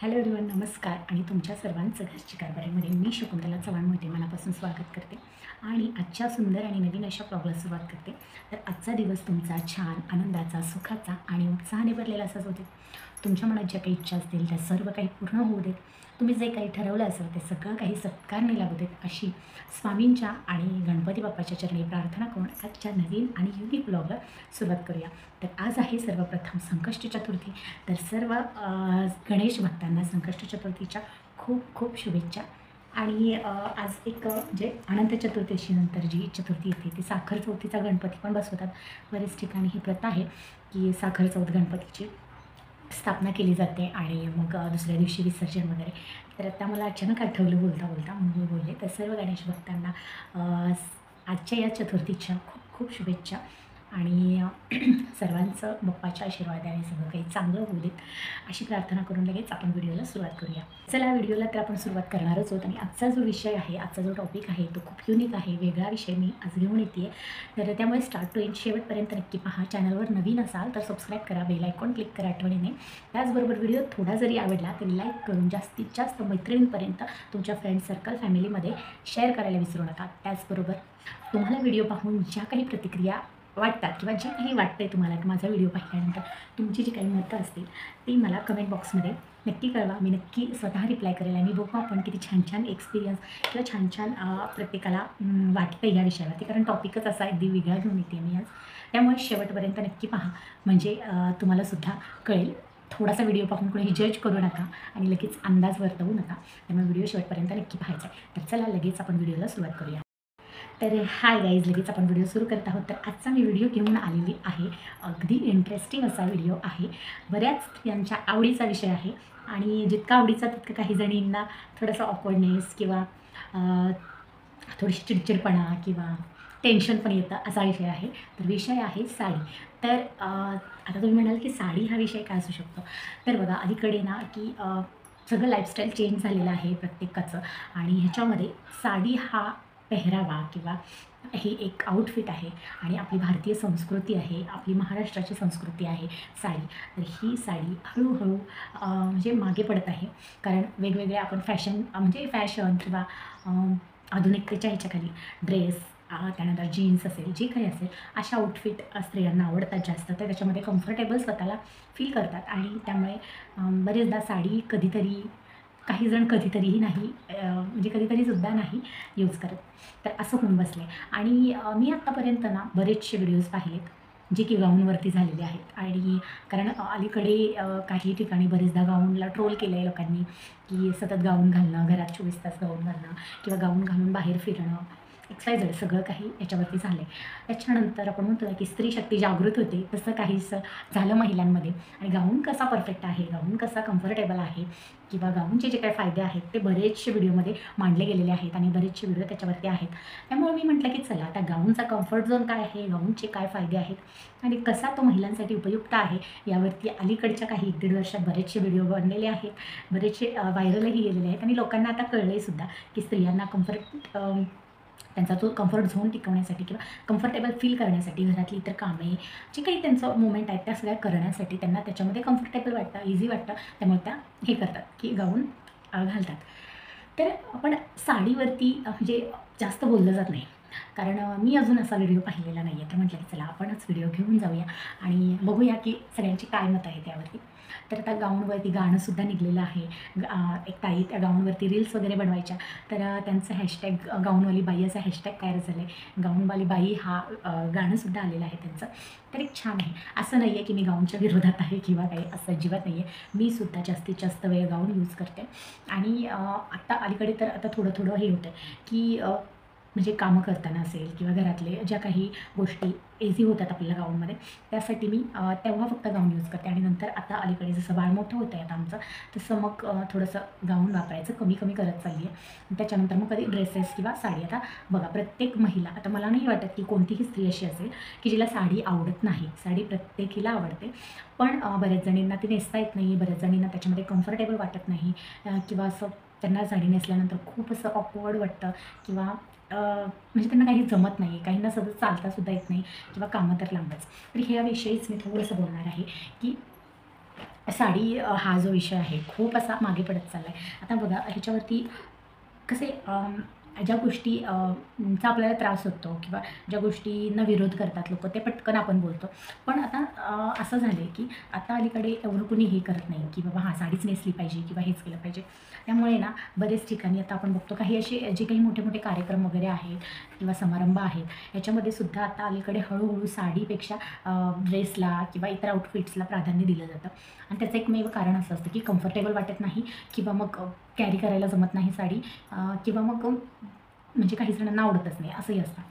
Hello everyone, नमस्कार आणि तुमच्या सर्वांचं घरची कारभारीमध्ये मी शकुंतला चव्हाण मोहिते मनापासून स्वागत करते आणि आजच्या सुंदर आणि नवीन अशा ब्लॉगला सुरुवात करते. तर आजचा दिवस तुमचा छान, आनंदाचा, सुखाचा आणि उत्साहाने भरलेला असाच होते. तुमच्या मनात ज्या काही इच्छा असतील त्या सर्व काही पूर्ण होऊ देत. तुम्ही जे काही ठरवलं असेल ते सगळं काही सत्कारने लागू देत, अशी स्वामींच्या आणि गणपती बाप्पाच्या चरणी प्रार्थना करून आजच्या नवीन आणि युनिक ब्लॉगला सुरुवात करूया. तर आज आहे सर्वप्रथम संकष्टी चतुर्थी. तर सर्व गणेश भक्तांना संकष्ट चतुर्थीच्या खूप खूप शुभेच्छा. आणि आज एक जे अनंत चतुर्दशी नंतर जी चतुर्थी येते ती साखर चौथीचा गणपती पण बसवतात. बरेच ठिकाणी ही प्रथा आहे की साखर चौथ गणपतीची स्थापना केली जाते आणि मग दुसऱ्या दिवशी विसर्जन वगैरे. तर आता मला अचानक आठवलं बोलता बोलता म्हणून मी बोलले. तर सर्व गणेश भक्तांना आजच्या या चतुर्थीच्या खूप खूप शुभेच्छा आणि सर्वांचं बाप्पाच्या आशीर्वादाने सगळं काही चांगलं होऊ देत अशी प्रार्थना करून लगेच आपण व्हिडिओला सुरुवात करूया. चला, व्हिडिओला तर आपण सुरुवात करणारच आहोत. आणि आजचा जो विषय आहे, आजचा जो टॉपिक आहे तो खूप युनिक आहे, वेगळा विषय मी आज घेऊन येते. तर त्यामुळे स्टार्ट टू एंड शेवटपर्यंत नक्की पहा. चॅनलवर नवीन असाल तर सबस्क्राईब करा, बेल आयकॉन क्लिक करा आठवणीने. त्याचबरोबर व्हिडिओ थोडा जरी आवडला तरी लाईक करून जास्तीत जास्त मैत्रिणींपर्यंत तुमच्या फ्रेंड सर्कल फॅमिलीमध्ये शेअर करायला विसरू नका. त्याचबरोबर तुम्हाला व्हिडिओ पाहून ज्या काही प्रतिक्रिया वाटतात किंवा जे काही वाटतं तुम्हाला की माझा व्हिडिओ पाहिल्यानंतर तुमची जी काही मतं असतील ती मला कमेंट बॉक्समध्ये नक्की कळवा. मी नक्की स्वतः रिप्लाय करेल आणि बघू आपण किती छान छान एक्सपिरियन्स किंवा छान छान प्रत्येकाला वाटतं या विषयावरती. कारण टॉपिकच असा अगदी वेगळा घेऊन येते मी आज. त्यामुळे शेवटपर्यंत नक्की पहा, म्हणजे तुम्हालासुद्धा कळेल. थोडासा व्हिडिओ पाहून कोणीही जज करू नका आणि लगेच अंदाज वर्तवू नका. त्यामुळे व्हिडिओ शेवटपर्यंत नक्की पाहायचा आहे. तर चला, लगेच आपण व्हिडिओला सुरुवात करूया. तर हाय गाईज, लगेच आपण व्हिडिओ सुरू करत आहोत. तर आजचा मी व्हिडिओ घेऊन आलेली आहे. अगदी इंटरेस्टिंग असा व्हिडिओ आहे. बऱ्याच स्त्रियांच्या आवडीचा विषय आहे आणि जितका आवडीचा तितकं काही जणींना थोडंसं ऑकवर्डनेस किंवा थोडीशी चिडचिडपणा किंवा टेन्शन पण येतं असा विषय आहे. तर विषय आहे साडी. तर आता तुम्ही म्हणाल की साडी हा विषय काय असू शकतो. तर बघा, अलीकडे ना की सगळं लाईफस्टाईल चेंज झालेलं आहे प्रत्येकाचं आणि ह्याच्यामध्ये साडी हा पेहरावा किंवा ही एक आउटफिट आहे आणि आपली भारतीय संस्कृती आहे, आपली महाराष्ट्राची संस्कृती आहे साडी. तर ही साडी हळूहळू म्हणजे मागे पडत आहे. कारण वेगवेगळ्या आपण म्हणजे फॅशन किंवा आधुनिकतेच्या ह्याच्याखाली ड्रेस, त्यानंतर जीन्स असेल, जे काही असेल अशा आउटफिट स्त्रियांना आवडतात जास्त. तर त्याच्यामध्ये कम्फर्टेबल स्वतःला फील करतात आणि त्यामुळे बरेचदा साडी कधीतरी, काही जण कधीतरीही नाही, म्हणजे कधीतरीसुद्धा नाही यूज करत. तर असं होऊन बसलं आहे. आणि मी आत्तापर्यंत ना बरेचसे व्हिडिओज पाहिलेत जे की गाऊनवरती झालेले आहेत. आणि कारण अलीकडे काही ठिकाणी बरेचदा गाऊनला ट्रोल केलं आहे लोकांनी, की सतत गाऊन घालणं, घरात 24 तास गाऊन घालणं किंवा गाऊन घालून बाहेर फिरणं, XYZ सगळं काही याच्यावरती झालं आहे. त्याच्यानंतर आपण म्हणतो ना की स्त्री शक्ती जागृत होते, तसं काहीसं झालं महिलांमध्ये. आणि गाऊन कसा परफेक्ट आहे, गाऊन कसा कम्फर्टेबल आहे किंवा गाऊनचे जे काही फायदे आहेत ते बरेचसे व्हिडिओमध्ये मांडले गेलेले आहेत आणि बरेचसे व्हिडिओ त्याच्यावरती आहेत. त्यामुळे मी म्हटलं की चला, आता गाऊनचा कम्फर्ट झोन काय आहे, गाऊनचे काय फायदे आहेत आणि कसा तो महिलांसाठी उपयुक्त आहे यावरती अलीकडच्या काही 1-1.5 वर्षात बरेचसे व्हिडिओ बनलेले आहेत, बरेचसे व्हायरलही गेलेले आहेत आणि लोकांना आता कळलंही सुद्धा की स्त्रियांना त्यांचा तो कम्फर्ट झोन टिकवण्यासाठी किंवा कम्फर्टेबल फील करण्यासाठी घरातली इतर कामे जे काही त्यांचं मुवमेंट आहेत त्या सगळ्या करण्यासाठी त्यांना त्याच्यामध्ये कम्फर्टेबल वाटतं, इझी वाटतं. त्यामुळे त्या हे करतात की गाऊन घालतात. तर आपण साडीवरती म्हणजे जास्त बोललं जात नाही, कारण मी अजून असा व्हिडिओ पाहिलेला नाही आहे. तर म्हटलं की चला आपणच व्हिडिओ घेऊन जाऊया आणि बघूया की सगळ्यांची काय मतं आहे त्यावरती. तर आता गाऊनवरती गाणंसुद्धा निघलेलं आहे. एक ताई त्या गाऊनवरती रील्स वगैरे बनवायच्या. तर त्यांचं हॅशटॅग गाऊनवाली बाई असा हॅशटॅग तयार झालं आहे. गाऊनवाली बाई हा गाणंसुद्धा आलेलं आहे त्यांचं. तर एक छान आहे. असं नाही आहे की मी गाऊनच्या विरोधात आहे किंवा काही, असं अजिबात नाही आहे. मी सुद्धा जास्तीत जास्त वेळ गाऊन यूज करते. आणि आत्ता अलीकडे तर आता थोडं थोडं हे होतं की म्हणजे कामं करताना असेल किंवा घरातले ज्या काही गोष्टी इझी होतात आपल्याला गाऊनमध्ये, त्यासाठी मी तेव्हा फक्त गाऊन यूज करते. आणि नंतर आता अलीकडे जसं बाळ मोठं होतं आहे आता आमचं, तसं मग थोडंसं गाऊन वापरायचं कमी कमी करत चालली आहे. त्याच्यानंतर मग कधी ड्रेसेस किंवा साडी. आता बघा, प्रत्येक महिला, आता मला नाही वाटत की कोणतीही स्त्री अशी असेल की जिला साडी आवडत नाही. साडी प्रत्येकीला आवडते, पण बऱ्याच जणींना ती नेसता येत नाही, बऱ्याच जणींना त्याच्यामध्ये कम्फर्टेबल वाटत नाही किंवा असं त्यांना साडी नेसल्यानंतर खूप असं ऑकवर्ड वाटतं किंवा म्हणजे त्यांना काही जमत नाही. काहींना सतत चालतासुद्धा येत नाही किंवा कामं तर लांबच. तर ह्याविषयीच मी थोडंसं बोलणार आहे की साडी हा जो विषय आहे खूप असा मागे पडत चालला आहे. आता बघा ह्याच्यावरती कसे ज्या गोष्टी चा आपल्याला त्रास होतो किंवा ज्या गोष्टींना विरोध करतात लोकं ते पटकन आपण बोलतो. पण आता असं झालं आहे की आता अलीकडे एवढं कुणी हे करत नाही की बाबा हां, साडीच नेसली पाहिजे किंवा हेच केलं पाहिजे. त्यामुळे ना बरेच ठिकाणी आता आपण बघतो काही असे जे काही मोठे-मोठे कार्यक्रम वगैरे आहेत किंवा समारंभ आहेत, याच्यामध्ये सुद्धा आता अलीकडे हळू साडीपेक्षा ड्रेसला किंवा इतर आउटफिट्सला प्राधान्य दिलं जातं. आणि त्याचं एकमेव कारण असं असतं की कम्फर्टेबल वाटत नाही किंवा मग कॅरी करायला जमत नाही साडी किंवा मग म्हणजे काही जणांना आवडतच नाही असंही असतं.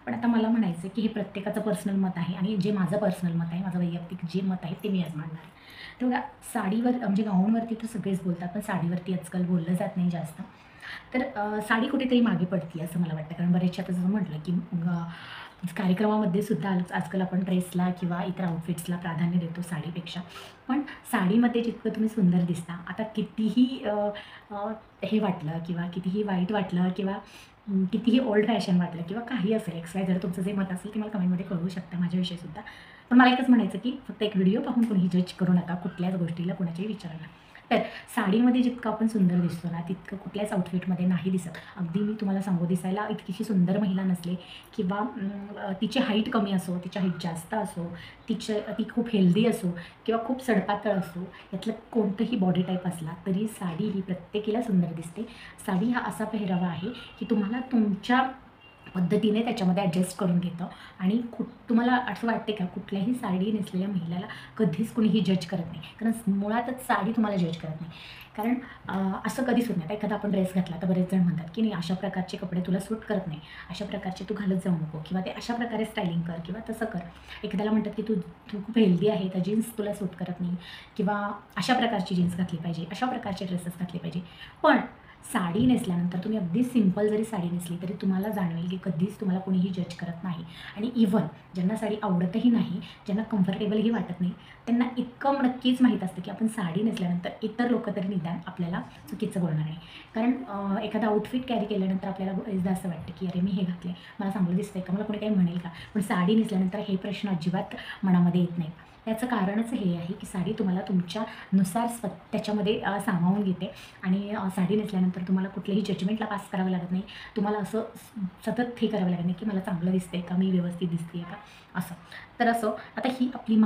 पण आता मला म्हणायचं आहे की हे प्रत्येकाचं पर्सनल मत आहे आणि जे माझं पर्सनल मत आहे, माझं वैयक्तिक जे मत आहे ते मी आज मांडणार आहे. तर बघा साडीवर म्हणजे गाऊनवरती तर सगळेच बोलतात, पण साडीवरती आजकाल बोललं जात नाही जास्त. तर साडी कुठेतरी मागे पडते असं मला वाटतं. कारण बरेचसे आता जसं म्हटलं की कार्यक्रमामध्ये सुद्धा आजकाल आपण ड्रेसला किंवा इतर आउटफिट्सला प्राधान्य देतो साडीपेक्षा. पण साडीमध्ये जितकं तुम्ही सुंदर दिसता, आता कितीही हे वाटलं किंवा कितीही वाईट वाटलं किंवा कितीही ओल्ड फॅशन वाटलं किंवा काही असेल XYZ तुमचं जे मत असेल ते मला कमेंटमध्ये कळवू शकता माझ्याविषयीसुद्धा. पण मला एकच म्हणायचं की फक्त एक व्हिडिओ पाहून कोणीही जज करू नका कुठल्याच गोष्टीला कुणाच्याही विचारायला. तर साडीमध्ये जितकं आपण सुंदर दिसतो ना, तितकं कुठल्याच आउटफिटमध्ये नाही दिसत. अगदी मी तुम्हाला सांगू, दिसायला इतकीशी सुंदर महिला नसली किंवा तिची हाईट कमी असो, तिची हाईट जास्त असो, ती खूप हेल्दी असो किंवा खूप सडपातळ असो, यातलं कोणतंही बॉडी टाईप असला तरी साडी ही प्रत्येकीला सुंदर दिसते. साडी हा असा पेहरावा आहे की तुम्हाला तुमच्या पद्धतीने त्याच्यामध्ये ॲडजस्ट करून घेतं आणि तुम्हाला असं वाटते का कुठल्याही साडी नेसलेल्या महिलाला कधीच कुणीही जज करत नाही. कारण मुळातच साडी तुम्हाला जज करत नाही. कारण असं कधीच होत नाही. आता एखादा आपण ड्रेस घातला तर बरेच जण म्हणतात की नाही अशा प्रकारचे कपडे तुला सूट करत नाही. अशा प्रकारचे तू घालत जाऊ नको किंवा ते अशा प्रकारे स्टायलिंग कर किंवा तसं कर. एखाद्याला म्हणतात की तू तू खूप हेल्दी आहे तर जीन्स तुला सूट करत नाही किंवा अशा प्रकारची जीन्स घातली पाहिजे, अशा प्रकारचे ड्रेसेस घातले पाहिजे. पण साडी नेसल्यानंतर तुम्ही अगदी सिंपल जरी साडी नेसली तरी तुम्हाला जाणवेल की कधीच तुम्हाला कोणीही जज करत नाही. आणि इव्हन ज्यांना साडी आवडतही नाही, ज्यांना कम्फर्टेबलही वाटत नाही, त्यांना इतकं नक्कीच माहीत असतं की आपण साडी नेसल्यानंतर इतर लोकं तरी निदान आपल्याला चुकीचं बोलणार नाही. कारण एखादा आउटफिट कॅरी केल्यानंतर आपल्याला बरेचदा असं वाटतं की अरे मी हे घातले, मला चांगलं दिसतंय का, मला कोणी काही म्हणेल का. पण साडी नेसल्यानंतर हे प्रश्न अजिबात मनामध्ये येत नाही. त्याचं कारणच हे आहे की साडी तुम्हाला तुमच्यानुसार त्याच्यामध्ये सामावून घेते आणि साडी नेसल्यानंतर तुम्हाला कुठल्याही जजमेंटला पास करावं लागत नाही. तुम्हाला असं सतत हे करावं लागत नाही की मला चांगलं दिसतंय का, मी व्यवस्थित दिसते का असं. तर असं आता ही आपली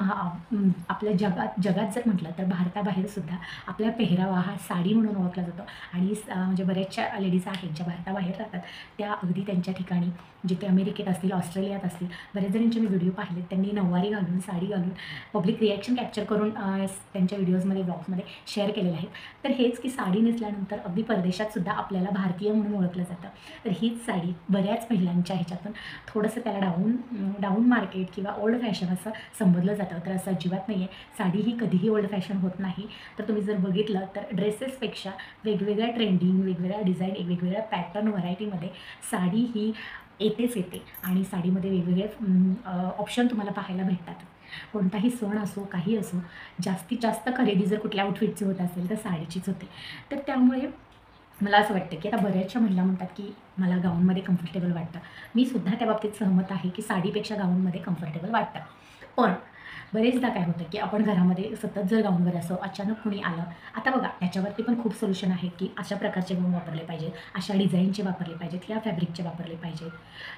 आपल्या जगात जर म्हटलं तर भारताबाहेरसुद्धा आपला पेहरावा हा साडी म्हणून ओळखला जातो. आणि म्हणजे बऱ्याचशा लेडीज आहेत ज्या भारताबाहेर राहतात त्या अगदी त्यांच्या ठिकाणी जिथे अमेरिकेत असतील, ऑस्ट्रेलियात असतील, बरेच जणांचे मी व्हिडिओ पाहिलेत. त्यांनी नऊवारी घालून, साडी घालून पब्लिक रिॲक्शन कॅप्चर करून त्यांच्या व्हिडिओजमध्ये, ब्लॉग्समध्ये शेअर केलेले आहेत. तर हेच की साडी नेसल्यानंतर अगदी परदेशातसुद्धा आपल्याला भारतीय म्हणून ओळखलं जातं. तर हीच साडी बऱ्याच महिलांच्या ह्याच्यातून थोडंसं त्याला डाऊन मार्केट किंवा ओल्ड फॅशन असं संबोधलं जातं. तर असं अजिबात नाही आहे. साडी ही कधीही ओल्ड फॅशन होत नाही. तर तुम्ही जर बघितलं तर ड्रेसेसपेक्षा वेगवेगळ्या ट्रेंडिंग, वेगवेगळ्या डिझाईन, वेगवेगळ्या पॅटर्न, व्हरायटीमध्ये साडी ही येतेच येते. आणि साडीमध्ये वेगवेगळे ऑप्शन तुम्हाला पाहायला भेटतात. कोणताही सण असो, काही असो, जास्तीत जास्त खरेदी जर कुठल्या आउटफिटची होत असेल तर साडीचीच होते. तर त्यामुळे मला असं वाटतं की आता बऱ्याचशा महिला म्हणतात की मला गाऊनमध्ये कम्फर्टेबल वाटतं. मी सुद्धा त्या बाबतीत सहमत आहे की साडीपेक्षा गाऊनमध्ये कम्फर्टेबल वाटतं. पण बरेचदा काय होतं की आपण घरामध्ये सतत जर गाऊनवर असो, अचानक कुणी आलं, आता बघा त्याच्यावरती पण खूप सोल्युशन आहे की अशा प्रकारचे गाऊन वापरले पाहिजेत, अशा डिझाईनचे वापरले पाहिजेत, या फॅब्रिकचे वापरले पाहिजेत,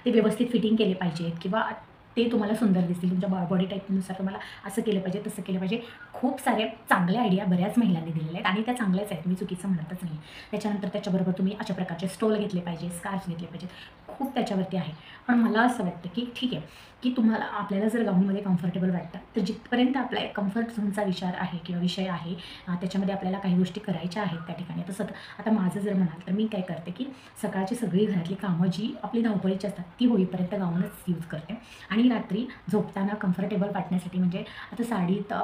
ते व्यवस्थित फिटिंग केले पाहिजेत किंवा ते तुम्हाला सुंदर दिसतील. तुमच्या बॉडी टाईपनुसार तुम्हाला असं केलं पाहिजे, तसं केलं पाहिजे. खूप साऱ्या चांगल्या आयडिया बऱ्याच महिलांनी दिलेल्या आहेत आणि त्या चांगल्याच आहेत, मी चुकीचं म्हणतच नाही. त्याच्यानंतर त्याच्याबरोबर तुम्ही अशा प्रकारचे स्टोल घेतले पाहिजे, स्कार्फ घेतले पाहिजेत. खूप त्याच्यावरती आहे. पण मला असं वाटतं की ठीक आहे की तुम्हाला आपल्याला जर गाऊनमध्ये कम्फर्टेबल वाटतं तर जिथपर्यंत आपला कम्फर्ट झोनचा विषय आहे, त्याच्यामध्ये आपल्याला काही गोष्टी करायच्या आहेत त्या ठिकाणी. तसं आता माझं जर म्हणाल तर मी काय करते की सकाळची सगळी घरातली कामं जी आपली धावपळीची असतात ती होईपर्यंत गाऊनच यूज करते. आणि रात्री झोपताना कम्फर्टेबल वाटण्यासाठी म्हणजे आता साडीत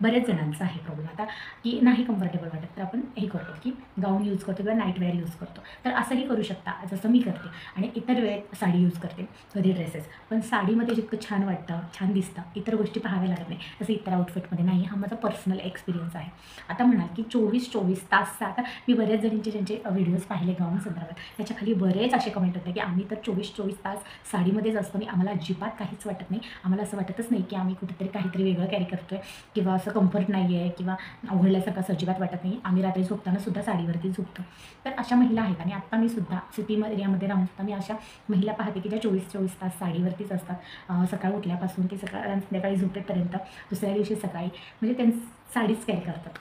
बऱ्याच जणांचा आहे प्रॉब्लेम आता की नाही कम्फर्टेबल वाटत, तर आपण हे करतो की गाऊन यूज करतो किंवा नाईट वेअर यूज करतो. तर असंही करू शकता जसं मी करते. आणि इतर वेळेत साडी यूज करते, कधी ड्रेसेस. पण साडीमध्ये जितकं छान वाटतं, छान दिसतं, इतर गोष्टी पाहाव्या लागत नाही. तसं इतर आउटफिटमध्ये नाही. हा माझा पर्सनल एक्सपिरियन्स आहे. आता म्हणाल की 24 तास आता मी बऱ्याच जणींचे ज्यांचे व्हिडिओज पाहिले गाऊन संदर्भात त्याच्या खाली बरेच असे कमेंट होते की आम्ही तर 24 तास साडीमध्येच असतो आणि आम्हाला अजिबात काहीच वाटत नाही. आम्हाला असं वाटतच नाही की आम्ही कुठेतरी काहीतरी वेगळं कॅरी करतोय किंवा असं असं कम्फर्ट नाही आहे किंवा अवघडल्यासारखं असं अजिबात वाटत नाही. आम्ही रात्री झोपतानासुद्धा साडीवरती झोपतो. तर अशा महिला आहेत आणि आत्ता मी सुद्धा सिटी एरियामध्ये राहून सुद्धा मी अशा महिला पाहते की ज्या 24-24 तास साडीवरतीच असतात. सकाळी उठल्यापासून ते संध्याकाळी झोपेपर्यंत, दुसऱ्या दिवशी सकाळी म्हणजे साडीच कॅरी करतात.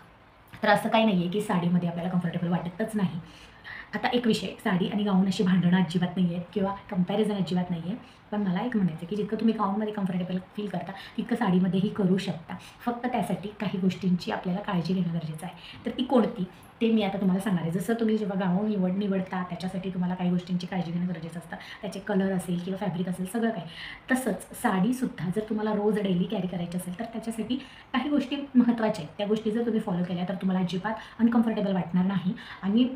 तर असं काही नाही आहे की साडीमध्ये आपल्याला कम्फर्टेबल वाटतच नाही. आता एक विषय, साडी आणि गाऊन अशी भांडणं अजिबात नाही आहेत किंवा कंपॅरिझन अजिबात नाही आहे. पण मला एक म्हणायचं आहे की जितकं तुम्ही गाऊनमध्ये कम्फर्टेबल फील करता तितकं साडीमध्येही करू शकता. फक्त त्यासाठी काही गोष्टींची आपल्याला काळजी घेणं गरजेचं आहे. तर ती कोणती ते मी आता तुम्हाला सांगणार आहे. जसं तुम्ही जेव्हा गाऊन निवडता त्याच्यासाठी तुम्हाला काही गोष्टींची काळजी घेणं गरजेचं असतं. त्याचे कलर असेल किंवा फॅब्रिक असेल सगळं काही. तसंच साडीसुद्धा जर तुम्हाला रोज डेली कॅरी करायची असेल तर त्याच्यासाठी काही गोष्टी महत्त्वाच्या आहेत. त्या गोष्टी जर तुम्ही फॉलो केल्या तर तुम्हाला अजिबात अनकम्फर्टेबल वाटणार नाही आणि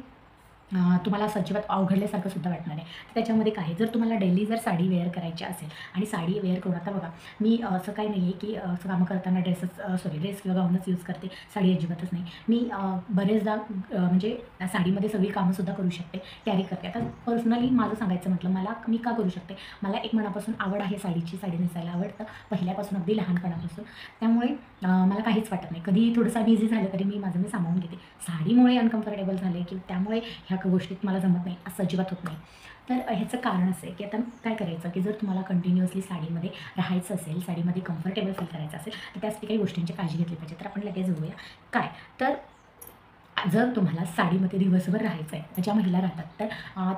तुम्हाला असं अजिबात अवघडल्यासारखं सुद्धा वाटणार आहे. तर त्याच्यामध्ये काय आहे, जर तुम्हाला डेली जर साडी वेअर करायची असेल आणि साडी वेअर करून आता बघा मी असं काही नाही आहे की कामं करताना ड्रेस किंवा गाऊनच यूज करते, साडी अजिबातच नाही. मी बरेचदा म्हणजे साडीमध्ये सगळी कामंसुद्धा करू शकते, कॅरी करते. आता पर्सनली माझं सांगायचं म्हटलं मी का करू शकते, मला एक मनापासून आवड आहे साडीची, साडी नेसायला आवडतं पहिल्यापासून, अगदी लहानपणापासून. त्यामुळे मला काहीच वाटत नाही. कधीही थोडंसं बिझी झालं तरी मी सामावून घेते. साडीमुळे अनकम्फर्टेबल झाले की त्यामुळे ह्या गोष्टीत मला जमत नाही असं अजिबात होत नाही. तर ह्याचं कारण असं आहे की आता काय करायचं की जर तुम्हाला कंटिन्युअसली साडीमध्ये राहायचं असेल, साडीमध्ये कम्फर्टेबल फील करायचं असेल तर त्यासाठी काही गोष्टींची काळजी घेतली पाहिजे. तर आपण लगेच जाऊया. काय तर जर तुम्हाला साडीमध्ये दिवसभर राहायचं आहे, ज्या महिला राहतात तर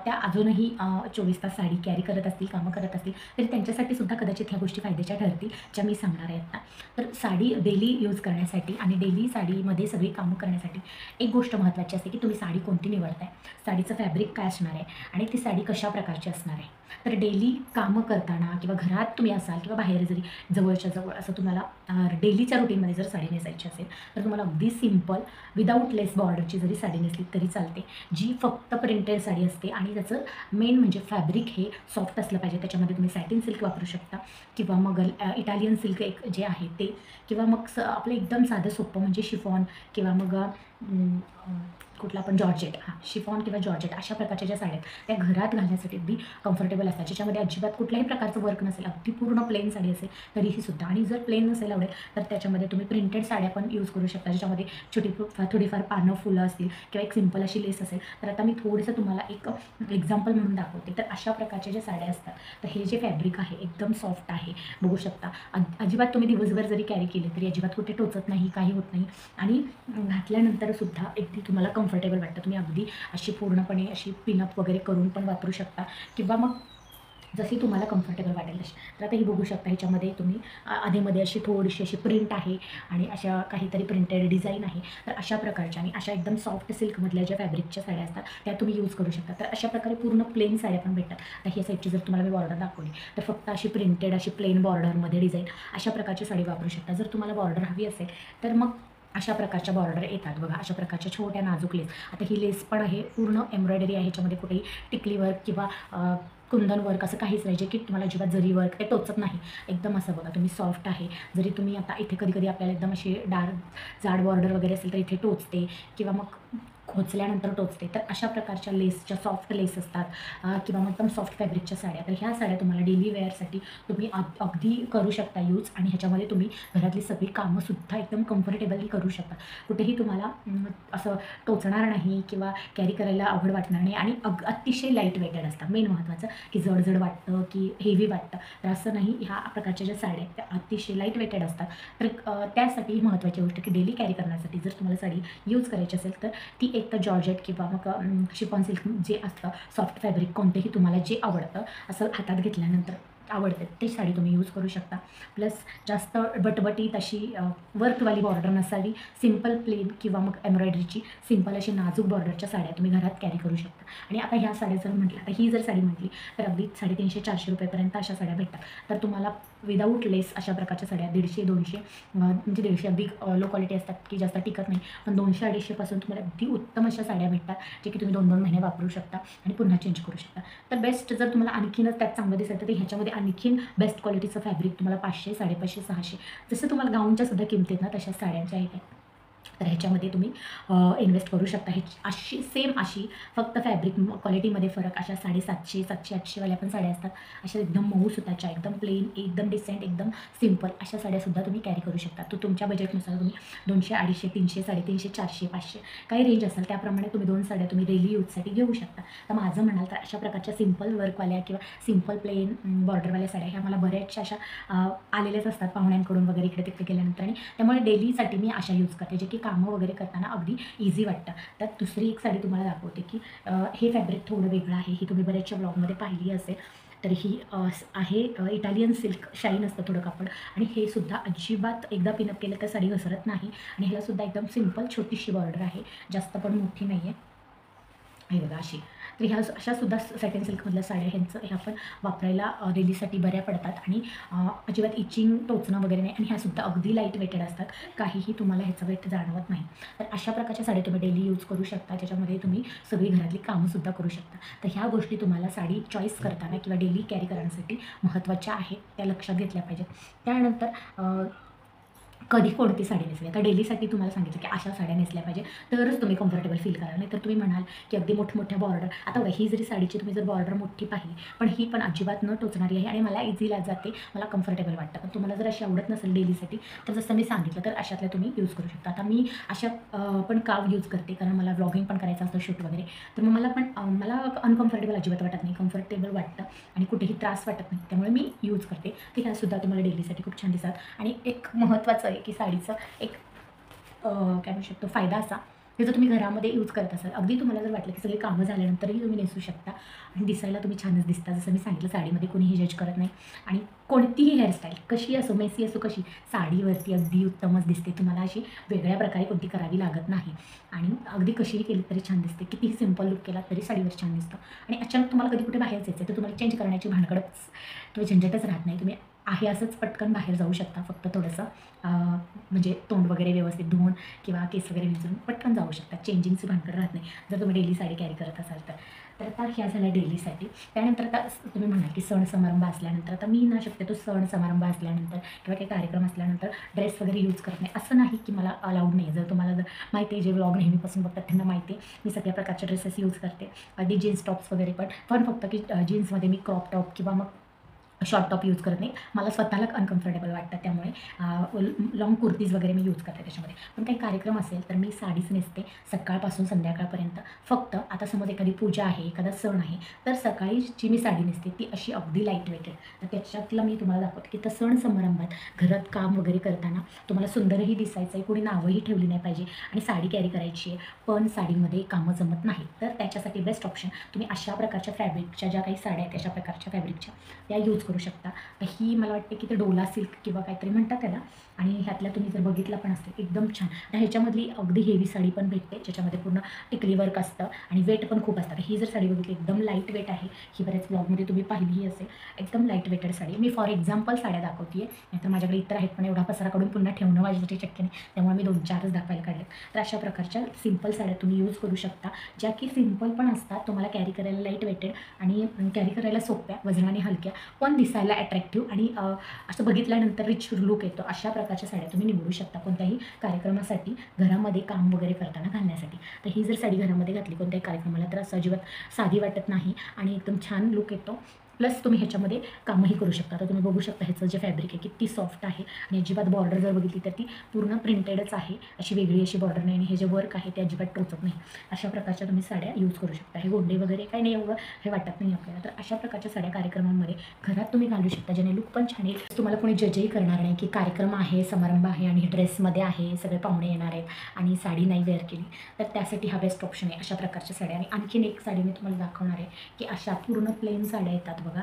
त्या अजूनही 24 तास साडी कॅरी करत असतील, कामं करत असतील तरी त्यांच्यासाठी सुद्धा कदाचित ह्या गोष्टी फायद्याच्या ठरतील ज्या मी सांगणार आहे आता. तर साडी डेली यूज करण्यासाठी आणि डेली साडीमध्ये सगळी कामं करण्यासाठी एक गोष्ट महत्त्वाची असते की तुम्ही साडी कोणती निवडताय, साडीचं फॅब्रिक काय असणार आहे आणि ती साडी कशा प्रकारची असणार आहे. तर डेली कामं करताना किंवा घरात तुम्ही असाल किंवा बाहेर जरी जवळच्या जवळ असं तुम्हाला डेलीच्या रुटीनमध्ये जर साडी नेसायची असेल तर तुम्हाला अगदी सिम्पल विदाऊट लेस बॉर्डरची जरी साडी नेसली तरी चालते, जी फक्त प्रिंटेड साडी असते आणि त्याचं मेन म्हणजे फॅब्रिक हे सॉफ्ट असलं पाहिजे. त्याच्यामध्ये तुम्ही सॅटिन सिल्क वापरू शकता किंवा मग इटालियन सिल्क एक जे आहे ते किंवा मग आपलं एकदम साधं सोपं म्हणजे शिफॉन किंवा मग कुठला पण जॉर्जेट, शिफॉन किंवा जॉर्जेट अशा प्रकारच्या ज्या साड्या आहेत त्या घरात घालण्यासाठी अगदी कम्फर्टेबल असतात, ज्याच्यामध्ये अजिबात कुठल्याही प्रकारचं वर्क नसेल, अगदी पूर्ण प्लेन साडी असेल तरीही सुद्धा. आणि जर प्लेन नसेल आवडेल तर त्याच्यामध्ये तुम्ही प्रिंटेड साड्या पण यूज करू शकता, ज्याच्यामध्ये थोडीफार पानं फुलं असतील किंवा एक सिंपल अशी लेस असेल. तर आता मी थोडंसं तुम्हाला एक एक्झाम्पल म्हणून दाखवते. तर अशा प्रकारच्या ज्या साड्या असतात तर हे जे फॅब्रिक आहे एकदम सॉफ्ट आहे, बघू शकता. अजिबात तुम्ही दिवसभर जरी कॅरी केले तरी अजिबात कुठे टोचत नाही, काही होत नाही आणि घातल्यानंतर सुद्धा अगदी तुम्हाला कम्फर्टेबल वाटतं. तुम्ही अगदी अशी पूर्णपणे अशी पिनअप वगैरे करून पण वापरू शकता किंवा मग जशी तुम्हाला कम्फर्टेबल वाटेल तशी. तर आता ही बघू शकता, ह्याच्यामध्ये तुम्ही आधीमध्ये अशी थोडीशी अशी प्रिंट आहे आणि अशा काहीतरी प्रिंटेड डिझाईन आहे. तर अशा प्रकारच्या आणि अशा एकदम सॉफ्ट सिल्कमधल्या ज्या फॅब्रिकच्या साड्या असतात त्या तुम्ही यूज करू शकता. तर अशा प्रकारे पूर्ण प्लेन साड्या पण भेटतात. आता ह्या साईडची जर तुम्हाला मी बॉर्डर दाखवली तर फक्त अशी प्रिंटेड अशी प्लेन बॉर्डरमध्ये डिझाईन अशा प्रकारची साडी वापरू शकता. जर तुम्हाला बॉर्डर हवी असेल तर मग अशा प्रकारच्या बॉर्डर येतात बघा, अशा प्रकारच्या छोट्या नाजूक लेस. आता ही लेस पण आहे पूर्ण एम्ब्रॉयडरी आहे, ह्याच्यामध्ये कुठेही टिकली वर्क किंवा कुंदन वर्क असं काहीच नाही, जे की तुम्हाला अजिबात जरी वर्क ते टोचत नाही. एकदम असं बघा तुम्ही सॉफ्ट आहे. जरी तुम्ही आता इथे कधी आपल्याला एकदम अशी जाड बॉर्डर वगैरे असेल तर इथे टोचते किंवा मग खोचल्यानंतर टोचते. तर अशा प्रकारच्या लेसच्या सॉफ्ट लेस असतात किंवा मग एकदम सॉफ्ट फॅब्रिकच्या साड्या. तर ह्या साड्या तुम्हाला डेली वेअरसाठी तुम्ही अगदी करू शकता यूज आणि ह्याच्यामध्ये तुम्ही घरातली सगळी कामंसुद्धा एकदम कम्फर्टेबली करू शकता. कुठेही तुम्हाला असं टोचणार नाही किंवा कॅरी करायला अवघड वाटणार नाही आणि अतिशय लाईट वेटेड असतात. मेन महत्त्वाचं की जड वाटतं की हेवी वाटतं तर असं नाही. ह्या प्रकारच्या ज्या साड्या आहेत त्या अतिशय लाईट वेटेड असतात. तर त्यासाठी महत्त्वाची गोष्ट की डेली कॅरी करण्यासाठी जर तुम्हाला साडी यूज करायची असेल तर ती एक तर जॉर्जेट किंवा मग शिफॉन सिल्क जे असतं सॉफ्ट फॅब्रिक कोणतेही तुम्हाला जे आवडतं असं हातात घेतल्यानंतर आवडते ते साडी तुम्ही यूज करू शकता. प्लस जास्त बटबटीत अशी वर्कवाली बॉर्डर नसावी, सिंपल प्लेन किंवा मग एम्ब्रॉयडरीची सिंपल अशी नाजूक बॉर्डरच्या साड्या तुम्ही घरात कॅरी करू शकता. आणि आता ह्या साड्या जर म्हटलं तर ही जर साडी म्हटली तर अगदी 350-400 रुपयेपर्यंत अशा साड्या भेटतात. तर तुम्हाला विदाऊट लेस अशा प्रकारच्या साड्या 150-200 म्हणजे 150 अगदी लो क्वालिटी असतात की जास्त टिकत नाही, पण 200-250पासून तुम्हाला अगदी उत्तम अशा साड्या भेटतात जे की तुम्ही 2-2 महिने वापरू शकता आणि पुन्हा चेंज करू शकता. तर बेस्ट जर तुम्हाला आणखीनच त्यात चांगलं दिसेल तर ह्याच्यामध्ये आणखीन बेस्ट क्वालिटीचं फॅब्रिक तुम्हाला 500, 550, 600 जसं तुम्हाला गाऊनच्या सुद्धा किमतीत ना तशा साड्यांच्या आहेत. तर ह्याच्यामध्ये तुम्ही इन्व्हेस्ट करू शकता. हे अशी सेम अशी फक्त फॅब्रिक क्वालिटीमध्ये फरक, अशा 750, 700, 800वाल्या पण साड्या असतात. अशा एकदम मऊ सुताच्या, एकदम प्लेन, एकदम डिसेंट, एकदम सिंपल अशा साड्यासुद्धा तुम्ही कॅरी करू शकता. तो तुमच्या बजेटनुसार तुम्ही 200, 250, 300, 350, 400, 500 काही रेंज असेल त्याप्रमाणे तुम्ही 2 साड्या तुम्ही डेली यूजसाठी घेऊ शकता. तर माझं म्हणाल तर अशा प्रकारच्या सिंपल वर्कवाल्या किंवा सिंपल प्लेन बॉर्डरवाल्या साड्या ह्या मला बऱ्याचशा अशा आलेल्याच असतात पाहुण्यांकडून वगैरे इकडे तिकडे गेल्यानंतर, आणि त्यामुळे डेलीसाठी मी अशा यूज करते, जे की कामं वगैरे करताना अगदी इझी वाटतं. त्यात दुसरी एक साडी तुम्हाला दाखवते की हे फॅब्रिक थोडं वेगळं आहे. ही तुम्ही बऱ्याचशा ब्लॉगमध्ये पाहिली असेल. तर ही आहे इटालियन सिल्क शाईन असतं थोडं कापड, आणि हे सुद्धा अजिबात एकदा पिनअप केलं तर साडी घसरत नाही. आणि ह्याला सुद्धा एकदम सिंपल छोटीशी बॉर्डर आहे, जास्त पण मोठी नाही आहे. हे बघा अशी. तर ह्या अशासुद्धा सॅटिन सिल्कमधल्या साड्या ह्या पण वापरायला डेलीसाठी बऱ्या पडतात, आणि अजिबात इचिंग टोचणं वगैरे नाही, आणि ह्यासुद्धा अगदी लाईट वेटेड असतात, काहीही तुम्हाला ह्याचा वेट जाणवत नाही. तर अशा प्रकारच्या साड्या तुम्ही डेली यूज करू शकता, ज्याच्यामध्ये तुम्ही सगळी घरातली कामंसुद्धा करू शकता. तर ह्या गोष्टी तुम्हाला साडी चॉईस करताना किंवा डेली कॅरी करण्यासाठी महत्त्वाच्या आहेत, त्या लक्षात घेतल्या पाहिजेत. त्यानंतर कधी कोणती साडी नेसली. आता डेलीसाठी तुम्हाला सांगितलं की अशा साड्या नेसल्या पाहिजे, तरच तुम्ही कम्फर्टेबल फील कराल. नाही तर तुम्ही म्हणाल की अगदी मोठमोठ्या बॉर्डर, आता बघा ही जरी साडीची तुम्ही जर बॉर्डर मोठी पाहिली, पण ही पण अजिबात न टोचणारी आहे आणि मला इझीला जाते, मला कम्फर्टेबल वाटतं. पण तुम्हाला जर अशी आवडत नसेल डेलीसाठी, तर जसं मी सांगितलं तर अशातल्या तुम्ही यूज करू शकता. आता मी अशा पण का यूज करते, कारण मला व्लॉगिंग पण करायचं असतं, शूट वगैरे. तर मग मला अनकम्फर्टेबल अजिबात वाटत नाही, कम्फर्टेबल वाटतं आणि कुठेही त्रास वाटत नाही, त्यामुळे मी यूज करते. तर ह्यासुद्धा तुम्हाला डेलीसाठी खूप छान दिसतात. आणि एक महत्त्वाचं आहे की साडीचं एक काय म्हणू शकतो फायदा असा, की जर तुम्ही घरामध्ये यूज करत असाल, अगदी तुम्हाला जर वाटलं की सगळी कामं झाल्यानंतरही तुम्ही नेसू शकता आणि दिसायला तुम्ही छानच दिसता. जसं मी सांगितलं, साडीमध्ये कोणीही जज करत नाही, आणि कोणतीही हेअरस्टाईल कशी असो, मेसी असो, कशी साडीवरती अगदी उत्तमच दिसते. तुम्हाला अशी वेगळ्या प्रकारे कोणती करावी लागत नाही, आणि अगदी कशीही केली तरी छान दिसते. कितीही सिंपल लुक केला तरी साडीवर छान दिसतं. आणि अचानक तुम्हाला कधी कुठे बाहेर जायचं तर तुम्हाला चेंज करण्याची भानगडच, तुम्ही झंझटच राहत नाही. तुम्ही आहे असंच पटकन बाहेर जाऊ शकता, फक्त थोडंसं म्हणजे तोंड वगैरे व्यवस्थित धुवून किंवा केस वगैरे विंचरून पटकन जाऊ शकता. चेंजिंगची भानगड राहत नाही जर तुम्ही डेली साडी कॅरी करत असाल तर. तर आता ह्या झाल्या डेलीसाठी. त्यानंतर आता तुम्ही म्हणाल की सण समारंभ असल्यानंतर, आता मी ना शक्यतो सण समारंभ असल्यानंतर किंवा काही कार्यक्रम असल्यानंतर ड्रेस वगैरे यूज करत नाही. असं नाही की मला अलाउड नाही. जर तुम्हाला जर माहिती आहे, जे व्लॉग नेहमीपासून बघतात त्यांना माहिती आहे, मी सगळ्या प्रकारचे ड्रेसेस यूज करते. अगदी जीन्स टॉप्स वगैरे पण फक्त की जीन्समध्ये मी क्रॉप टॉप किंवा मग शॉर्ट टॉप यूज करत नाही. मला स्वतःला अनकम्फर्टेबल वाटतं, त्यामुळे लॉंग कुर्तीज वगैरे मी यूज करते त्याच्यामध्ये. पण काही कार्यक्रम असेल तर मी साडीच नेसते सकाळपासून संध्याकाळपर्यंत. फक्त आता समज एखादी पूजा आहे, एखादा सण आहे, तर सकाळी जी मी साडी नेसते ती अशी अगदी लाईट वेटेड. तर त्याच्यातलं मी तुम्हाला दाखवते की तर सण समारंभात घरात काम वगैरे करताना तुम्हाला सुंदरही दिसायचं आहे, कोणी नावंही ठेवली नाही पाहिजे, आणि साडी कॅरी करायची आहे, पण साडीमध्ये कामं जमत नाही, तर त्याच्यासाठी बेस्ट ऑप्शन तुम्ही अशा प्रकारच्या फॅब्रिकच्या ज्या काही साड्या आहेत, अशा प्रकारच्या फॅब्रिकच्या त्या यूज करू शकता. तर ही मला वाटते की ते डोला सिल्क किंवा काहीतरी म्हणतात त्याला, आणि ह्यातल्या तुम्ही जर बघितलं पण असेल एकदम छान. आता ह्याच्यामधली अगदी हेवी साडी पण भेटते, ज्याच्यामध्ये पूर्ण टिकली वर्क असतं आणि वेट पण खूप असतं. ही जर साडी बघितली एकदम लाईट वेट आहे. ही बऱ्याच ब्लॉगमध्ये तुम्ही पाहिलीही असेल, एकदम लाईट वेटेड साडी. मी फॉर एक्झाम्पल साड्या दाखवते आहे, नाहीतर माझ्याकडे इतर आहेत, पण एवढा पसारा काढून पुन्हा ठेवणं माझ्यासाठी शक्य नाही, त्यामुळे मी 2-4च दाखवायला काढले. तर अशा प्रकारच्या सिंपल साड्या तुम्ही यूज करू शकता, ज्या की सिंपल पण असतात, तुम्हाला कॅरी करायला लाईट वेटेड आणि कॅरी करायला सोप्या, वजनाने हलक्या, पण दिसायला अट्रॅक्टिव्ह आणि असं बघितल्यानंतर रिच लुक येतो. अशा प्रकारच्या साड्या तुम्ही निवडू शकता कोणत्याही कार्यक्रमासाठी, घरामध्ये काम वगैरे करताना घालण्यासाठी. तर ही जर साडी घरामध्ये घातली कोणत्याही कार्यक्रमाला, तर असं अजिबात साधी वाटत नाही आणि एकदम छान लुक येतो. प्लस तुम्ही ह्याच्यामध्ये कामही करू शकता. तर तुम्ही बघू शकता ह्याचं जे फॅब्रिक आहे किती सॉफ्ट आहे, आणि अजिबात बॉर्डर जर बघितली तर ती पूर्ण प्रिंटेडच आहे, अशी वेगळी अशी बॉर्डर नाही, आणि हे जे वर्क आहे ते अजिबात टोचत नाही. अशा प्रकारच्या तुम्ही साड्या यूज करू शकता. हे गोंडे वगैरे काही नाही, एवढं हे वाटत नाही आपल्याला. तर अशा प्रकारच्या साड्या कार्यक्रमांमध्ये घरात तुम्ही घालू शकता, ज्याने लुक पण छान येईल. तुम्हाला कोणी जजही करणार नाही की कार्यक्रम आहे, समारंभ आहे आणि ड्रेसमध्ये आहे, सगळे पाहुणे येणार आहेत आणि साडी नाही वेअर केली, तर त्यासाठी हा बेस्ट ऑप्शन आहे अशा प्रकारच्या साड्या. आणि आणखीन एक साडी मी तुम्हाला दाखवणार आहे की अशा पूर्ण प्लेन साड्या येतात बघा,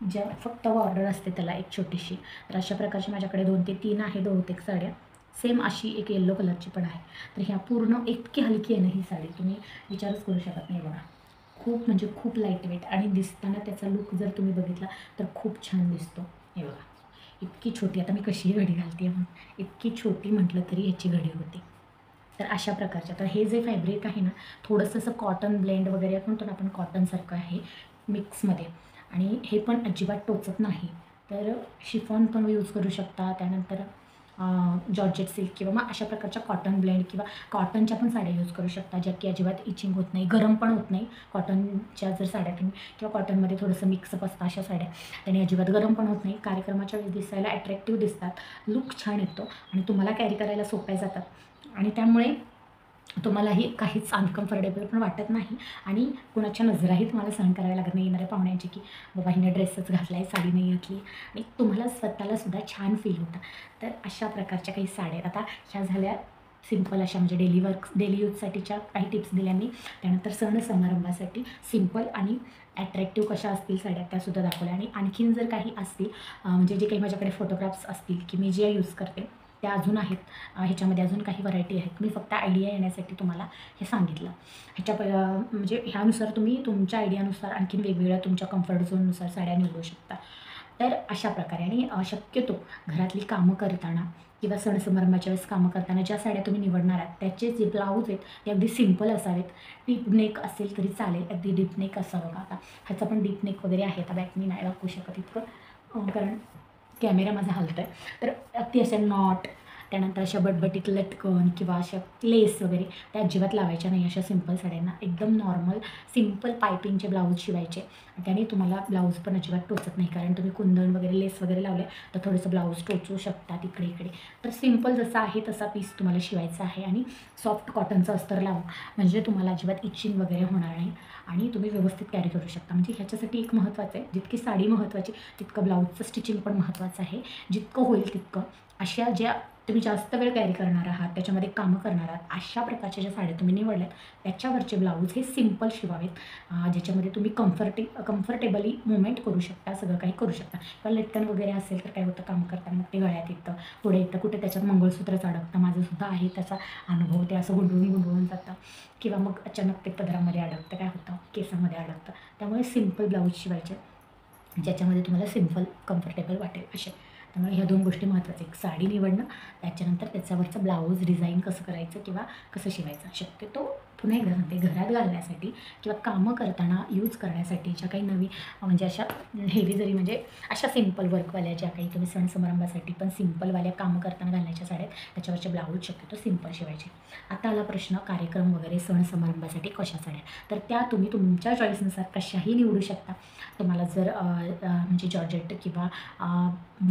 ज्या फक्त बॉर्डर असते त्याला एक छोटीशी. तर अशा प्रकारची माझ्याकडे 2 ते 3 आहे बहुतेक साड्या. सेम अशी एक येल्लो कलरची पण आहे. तर ह्या पूर्ण इतकी हलकी आहे ना ही साडी, तुम्ही विचारच करू शकत नाही बघा. खूप म्हणजे खूप लाईट वेट, आणि दिसताना त्याचा लुक जर तुम्ही बघितला तर खूप छान दिसतो. हे बघा इतकी छोटी, आता मी कशी घडी घालते म्हणून इतकी छोटी म्हटलं तरी ह्याची घडी होती. तर अशा प्रकारच्या. तर हे जे फॅब्रिक आहे ना, थोडंसं असं कॉटन ब्लेंड वगैरे म्हणतो ना आपण, कॉटनसारखं आहे मिक्समध्ये, आणि हे पण अजिबात टोचत नाही. तर शिफॉन पण यूज करू शकता. त्यानंतर जॉर्जेट सिल्क किंवा मग अशा प्रकारच्या कॉटन ब्लेंड किंवा कॉटनच्या पण साड्या यूज करू शकता, ज्या की अजिबात इचिंग होत नाही, गरम पण होत नाही. कॉटनच्या जर साड्या तुम्ही किंवा कॉटनमध्ये थोडंसं मिक्सअप असतं अशा साड्या, त्याने अजिबात गरम पण होत नाही, कार्यक्रमाच्या वेळेस दिसायला अट्रॅक्टिव्ह दिसतात, लुक छान येतो आणि तुम्हाला कॅरी करायला सोप्या जातात आणि त्यामुळे तुम्हालाही काहीच अनकम्फर्टेबल पण वाटत नाही आणि कुणाच्या नजराही तुम्हाला सहन करायला लागत नाही येणाऱ्या पाहुण्यांची, की बाबा हिने ड्रेसच घातला आहे, साडी नाही घातली आणि तुम्हाला स्वतःलासुद्धा छान फील होतं. तर अशा प्रकारच्या काही साड्या आहेत. आता ह्या झाल्या सिंपल अशा म्हणजे डेली यूजसाठीच्या काही टिप्स दिल्या मी. त्यानंतर सण समारंभासाठी सिंपल आणि ॲट्रॅक्टिव्ह कशा असतील साड्या त्यासुद्धा दाखवल्या आणि आणखीन जर काही असतील म्हणजे जे काही माझ्याकडे फोटोग्राफ्स असतील की मी जे यूज करते त्या अजून आहेत. ह्याच्यामध्ये अजून काही व्हरायटी आहेत. मी फक्त आयडिया येण्यासाठी तुम्हाला हे सांगितलं. म्हणजे ह्यानुसार तुम्ही तुमच्या आयडियानुसार आणखीन वेगवेगळ्या तुमच्या कम्फर्ट झोननुसार साड्या निवडू शकता. तर अशा प्रकारे आणि शक्यतो घरातली कामं करताना किंवा सण समारंभाच्या वेळेस कामं करताना ज्या साड्या तुम्ही निवडणार आहात त्याचे जे ब्लाऊज आहेत ते अगदी सिंपल असावेत. डीप नेक असेल तरी चालेल, अगदी डीप नेक असावं. आता ह्याचा पण डीप नेक वगैरे आहे. आता बॅक मी नाही दाखवू शकत इतकं कारण कॅमेरा माझा हलतो आहे. तर अगदी अशा नॉट, त्यानंतर अशा बटबटीत लटकन किंवा अशा लेस वगैरे त्या अजिबात लावायच्या नाही. अशा सिंपल साड्यांना एकदम नॉर्मल सिंपल पायपिंगचे ब्लाऊज शिवायचे. त्याने तुम्हाला ब्लाऊज पण अजिबात टोचत नाही, कारण तुम्ही कुंदन वगैरे लेस वगैरे लावले तर थोडंसं ब्लाऊज टोचू शकतात इकडे इकडे. तर सिंपल जसा आहे तसा पीस तुम्हाला शिवायचा आहे आणि सॉफ्ट कॉटनचं अस्तर लावा, म्हणजे तुम्हाला अजिबात इचिंग वगैरे होणार नाही आणि तुम्ही व्यवस्थित कॅरी करू शकता. म्हणजे ह्याच्यासाठी एक महत्त्वाचं आहे, जितकी साडी महत्त्वाची तितकं ब्लाऊजचं स्टिचिंग पण महत्त्वाचं आहे. जितकं होईल तितकं अशा ज्या तुम्ही जास्त वेळ कॅरी करणार आहात, त्याच्यामध्ये कामं करणार आहात, अशा प्रकारच्या ज्या साड्या तुम्ही निवडल्यात त्याच्यावरचे ब्लाऊज हे सिंपल शिवावेत, ज्याच्यामध्ये तुम्ही कम्फर्टेबली मुवमेंट करू शकता, सगळं काही करू शकता. किंवा लटकन वगैरे असेल तर काय होतं, काम करताना मग ते गळ्यात येतं, पुढे येतं, कुठे त्याच्यात मंगळसूत्रच अडकतं. माझंसुद्धा आहे त्याचा अनुभव, ते असं गुंडळून जातं किंवा मग अचानक ते पदरामध्ये अडकतं, काय होतं केसामध्ये अडकतं. त्यामुळे सिंपल ब्लाऊज शिवायचे ज्याच्यामध्ये तुम्हाला सिंपल कम्फर्टेबल वाटेल असे. त्यामुळे ह्या 2 गोष्टी महत्त्वाच्या. एक साडी निवडणं, त्याच्यानंतर त्याच्यावरचं ब्लाऊज डिझाईन कसं करायचं किंवा कसं शिवायचं. शक्यतो पुन्हा एकदा सांगते, घरात घालण्यासाठी किंवा कामं करताना यूज करण्यासाठी ज्या काही नवीन म्हणजे अशा हेवी जरी म्हणजे अशा सिंपल वर्कवाल्या ज्या काही तुम्ही सण समारंभासाठी पण सिंपलवाल्या कामं करताना घालण्याच्या साड्या त्याच्यावरचे ब्लाऊज शक्यतो सिंपल शिवायचे. आता आला प्रश्न कार्यक्रम वगैरे सण समारंभासाठी कशा साड्या, तर त्या तुम्ही तुमच्या चॉईसनुसार कशाही निवडू शकता. तुम्हाला जर म्हणजे जॉर्जेट किंवा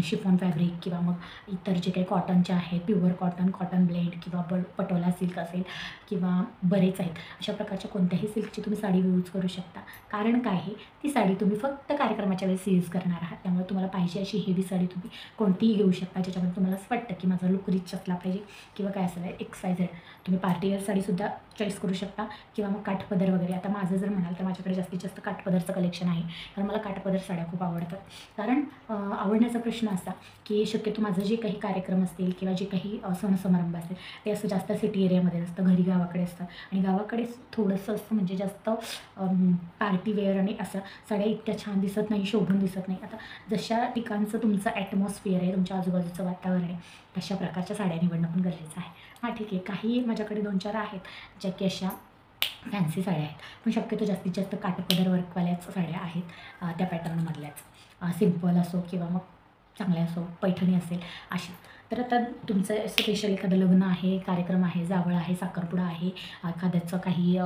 शिफॉन फॅब्रिक किंवा मग इतर जे काही कॉटनचे आहेत, प्युअर कॉटन, कॉटन ब्लेंड किंवा पटोला सिल्क असेल किंवा बरेच आहेत, अशा प्रकारच्या कोणत्याही सिल्कची तुम्ही साडी यूज करू शकता. कारण काय आहे, ती साडी तुम्ही फक्त कार्यक्रमाच्या वेळेस यूज करणार आहात. त्यामुळे तुम्हाला पाहिजे अशी हेवी साडी तुम्ही कोणतीही घेऊ शकता, ज्याच्यामध्ये तुम्हाला असं वाटतं की माझा लुक रिच असला पाहिजे किंवा काय असेल XYZ. तुम्ही पार्टीवेअर साडीसुद्धा चॉईस करू शकता किंवा मग काठपदर वगैरे. आता माझं जर म्हणाल तर माझ्याकडे जास्तीत जास्त काठपदरचं कलेक्शन आहे, कारण मला काठपदर साड्या खूप आवडतात. कारण आवडण्याचा प्रश्न असा की शक्यतो माझं जे काही कार्यक्रम असतील किंवा जे काही सण समारंभ असतील ते असं जास्त सिटी एरियामध्ये असतं, घरी गावाकडे असतं आणि गावाकडे थोडंसं असं म्हणजे जास्त पार्टीवेअर आणि असं साड्या इतक्या छान दिसत नाही, शोभून दिसत नाही. आता जशा ठिकाणचं तुमचं ॲटमॉस्फिअर आहे, तुमच्या आजूबाजूचं वातावरण आहे, तशा प्रकारच्या साड्या निवडणं पण गरजेचं आहे. हां ठीक आहे, काही माझ्याकडे 2-4 आहेत ज्या की अशा फॅन्सी साड्या आहेत, पण शक्यतो जास्तीत जास्त काठपदर वर्कवाल्याच साड्या आहेत, त्या पॅटर्नमधल्याच. सिंपल असो किंवा मग चांगल्या असो, पैठणी असेल अशा. तर आता तुमचं स्पेशल एखादं लग्न आहे, कार्यक्रम आहे, जावळ आहे, साखरपुडा आहे, एखाद्याचं काही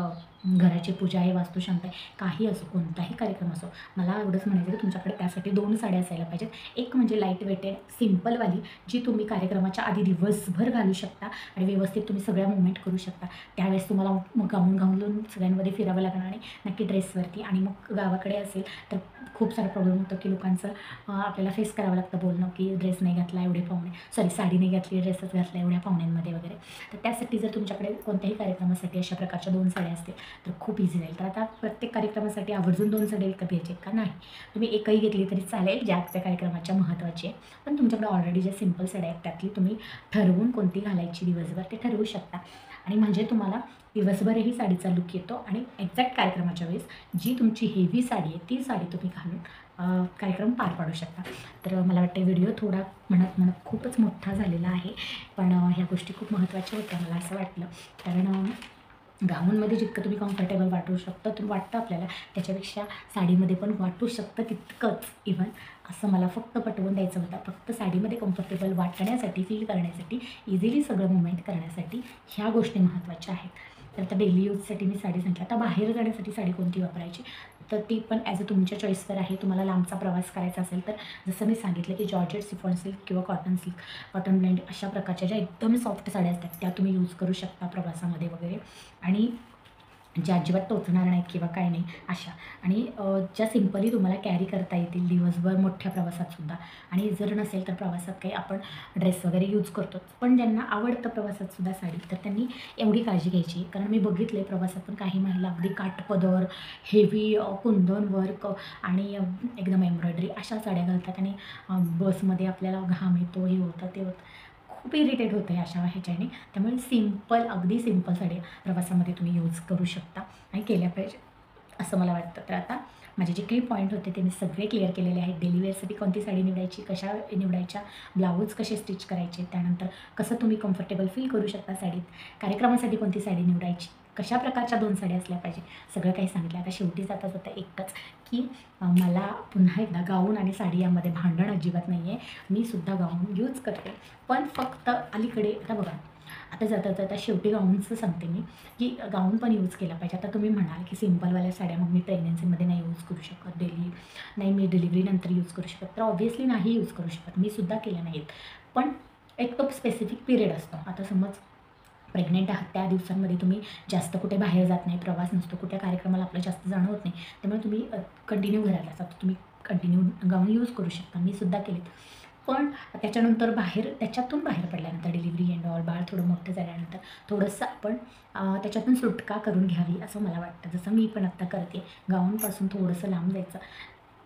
घराची पूजा आहे, वास्तुशांत आहे, काही असो, कोणताही कार्यक्रम असो, मला एवढंच म्हणायचं की तुमच्याकडे त्यासाठी 2 साड्या असायला पाहिजेत. एक म्हणजे लाईट वेटेड सिंपलवाली, जी तुम्ही कार्यक्रमाच्या आधी दिवसभर घालू शकता आणि व्यवस्थित तुम्ही सगळ्या मुवमेंट करू शकता. त्यावेळेस तुम्हाला मग गाऊन घालून सगळ्यांमध्ये फिरावं लागणार नाही, नक्की ड्रेसवरती. आणि मग गावाकडे असेल तर खूप सारा प्रॉब्लेम होतो की लोकांचं आपल्याला फेस करावं लागतं बोलणं की ड्रेस नाही घातला एवढे पाहुणे, साडी नाही घातली, ड्रेसच घातला एवढ्या पाहुण्यांमध्ये वगैरे. तर त्यासाठी जर तुमच्याकडे कोणत्याही कार्यक्रमासाठी अशा प्रकारच्या 2 साड्या असतील तर खूप इझी जाईल. तर आता प्रत्येक कार्यक्रमासाठी आवर्जून 2 साड्या विकत घ्यायचे का नाही, तुम्ही एकही घेतली तरी चालेल, ज्या त्या कार्यक्रमाच्या महत्त्वाची आहे. पण तुमच्याकडे ऑलरेडी ज्या सिंपल साड्या आहेत त्यातली तुम्ही ठरवून कोणती घालायची दिवसभर ते ठरवू शकता आणि म्हणजे तुम्हाला दिवसभरही साडीचा लुक येतो आणि एक्झॅक्ट कार्यक्रमाच्या वेळेस जी तुमची हेवी साडी आहे ती साडी तुम्ही घालून कार्यक्रम पार पाडू शकता. तर मला वाटतं व्हिडिओ थोडा म्हणत खूपच मोठा झालेला आहे, पण ह्या गोष्टी खूप महत्त्वाच्या होत्या मला असं वाटलं. कारण गाऊनमध्ये जितकं तुम्ही कम्फर्टेबल वाटू शकतं तुम्ही वाटतं आपल्याला त्याच्यापेक्षा साडीमध्ये पण वाटू शकतं तितकंच इव्हन, असं मला फक्त पटवून द्यायचं होतं. फक्त साडीमध्ये कम्फर्टेबल वाटण्यासाठी, फील करण्यासाठी, इझिली सगळं मुवमेंट करण्यासाठी ह्या गोष्टी महत्त्वाच्या आहेत. तर आता डेली यूजसाठी मी साडी सांगितलं. आता बाहेर जाण्यासाठी साडी कोणती वापरायची, तर ती पण ॲज अ तुमच्या चॉईसवर आहे. तुम्हाला लांबचा प्रवास करायचा असेल तर जसं मी सांगितलं की जॉर्जेट, शिफॉन सिल्क किंवा कॉटन सिल्क, कॉटन ब्लेंड अशा प्रकारच्या ज्या एकदम सॉफ्ट साड्या असतात त्या तुम्ही यूज करू शकता प्रवासामध्ये वगैरे. आणि ज्या अजिबात टोचणार नाहीत किंवा काय नाही अशा. आणि ज्या सिम्पली तुम्हाला कॅरी करता येतील दिवसभर मोठ्या प्रवासातसुद्धा. आणि जर नसेल तर प्रवासात काही आपण ड्रेस वगैरे यूज करतोच, पण ज्यांना आवडतं प्रवासातसुद्धा साडी तर त्यांनी एवढी काळजी घ्यायची. कारण मी बघितलं आहे प्रवासात पण काही महिला अगदी काठपदर, हेवी कुंदन वर्क आणि एकदम एम्ब्रॉयडरी अशा साड्या घालतात. आणि बसमध्ये आपल्याला घाम येतो, हे होतं ते होतं, खूप इरिटेट होतं आहे अशा ह्याच्याने. त्यामुळे सिम्पल, अगदी सिम्पल साड्या प्रवासामध्ये तुम्ही यूज करू शकता आणि केल्या पाहिजे असं मला वाटतं. तर आता माझे जे काही पॉईंट होते ते मी सगळे क्लिअर केलेले आहेत. डेली वेअरसाठी कोणती साडी निवडायची, कशा निवडायच्या, ब्लाऊज कसे स्टिच करायचे, त्यानंतर कसं तुम्ही कम्फर्टेबल फील करू शकता साडीत, कार्यक्रमासाठी कोणती साडी निवडायची, कशा प्रकारच्या 2 साड्या असल्या पाहिजे, सगळं काही सांगितलं. आता शेवटी जाता जाता एकच की मला पुन्हा एकदा गाऊन आणि साडी यामध्ये भांडण अजिबात नाही आहे. मी सुद्धा गाऊन यूज करते, पण फक्त अलीकडे आता बघा, आता जाता जाता शेवटी गाऊनचं सांगते मी की गाऊन पण यूज केला पाहिजे. आता तुम्ही म्हणाल की सिम्पलवाल्या साड्या मग मी प्रेग्नन्सीमध्ये नाही यूज करू शकत, डेली नाही मी डिलिव्हरीनंतर यूज करू शकत, तर ऑब्व्हियसली नाही यूज करू शकत, मी सुद्धा केल्या नाहीत. पण एक तो स्पेसिफिक पिरियड असतो. आता समज प्रेग्नेंट आहात त्या दिवसांमध्ये तुम्ही जास्त कुठे बाहेर जात नाही, प्रवास नसतो, कुठल्या कार्यक्रमाला आपलं जास्त जाणं होत नाही, त्यामुळे तुम्ही कंटिन्यू घरात असतात, तुम्ही कंटिन्यू गाऊन यूज करू शकता, मी सुद्धा केलीत. पण त्याच्यानंतर त्याच्यातून बाहेर पडल्यानंतर डिलिव्हरी एंड ऑल, बाळ थोडं मोठं झाल्यानंतर थोडंसं आपण त्याच्यातून सुटका करून घ्यावी असं मला वाटतं. जसं मी पण आत्ता करते, गाऊनपासून थोडंसं लांब जायचं,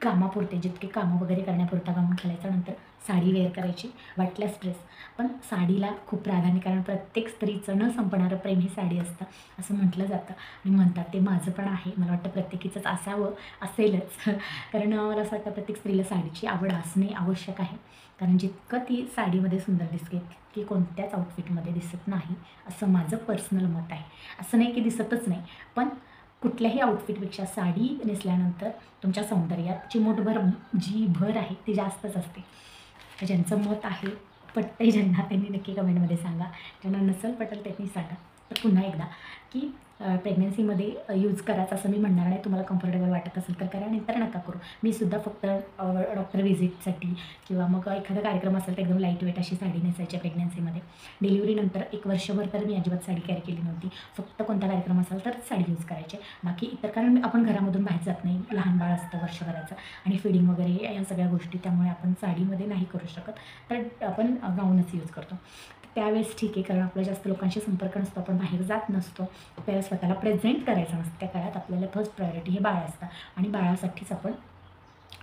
कामापुरते जितके कामं वगैरे करण्यापुरता गाऊन घालायचा, नंतर साडी वेअर करायची, वाटल्यास ड्रेस. पण साडीला खूप प्राधान्य, कारण प्रत्येक स्त्रीचं न संपणारं प्रेम हे साडी असतं असं म्हटलं जातं आणि म्हणतात, ते माझं पण आहे. मला वाटतं प्रत्येकीचंच असावं, असेलच. कारण मला असं वाटतं प्रत्येक स्त्रीला साडीची आवड असणे आवश्यक आहे. कारण जितकं ती साडीमध्ये सुंदर दिसते की कोणत्याच आउटफिटमध्ये दिसत नाही असं माझं पर्सनल मत आहे. असं नाही की दिसतच नाही, पण कुठल्याही आउटफिटपेक्षा साडी नेसल्यानंतर तुमच्या सौंदर्यात चिमूटभर जी भर आहे ती जास्तच असते. तर ज्यांचं मत आहे, पटतंय ज्यांना, त्यांनी नक्की कमेंटमध्ये सांगा. ज्यांना नसेल पटेल त्यांनी सांगा. तर पुन्हा एकदा की प्रेग्नन्सीमध्ये यूज करायचं असं मी म्हणणार नाही. तुम्हाला कम्फर्टेबल वाटत असेल तर करा, नाहीतर नका करू. मी सुद्धा फक्त डॉक्टर व्हिजिटसाठी किंवा मग एखादा कार्यक्रम असेल तर एकदम लाईट वेट अशी साडी नेसायची प्रेग्नन्सीमध्ये. डिलिव्हरीनंतर 1 वर्षभर तर मी अजिबात साडी कॅरी केली नव्हती. फक्त कोणता कार्यक्रम असेल तर साडी यूज करायचे, बाकी इतर, कारण आपण घरामधून बाहेर जात नाही, लहान बाळ असतं वर्षभराचं आणि फीडिंग वगैरे या सगळ्या गोष्टी, त्यामुळे आपण साडीमध्ये नाही करू शकत, तर आपण गाऊनच यूज करतो. त्यावेळेस ठीक आहे, कारण आपला जास्त लोकांशी संपर्क नसतो, आपण बाहेर जात नसतो, आपल्याला स्वतःला प्रेझेंट करायचं नसतं. त्या काळात आपल्याला फर्स्ट प्रायोरिटी हे बाळ असतं आणि बाळासाठीच आपण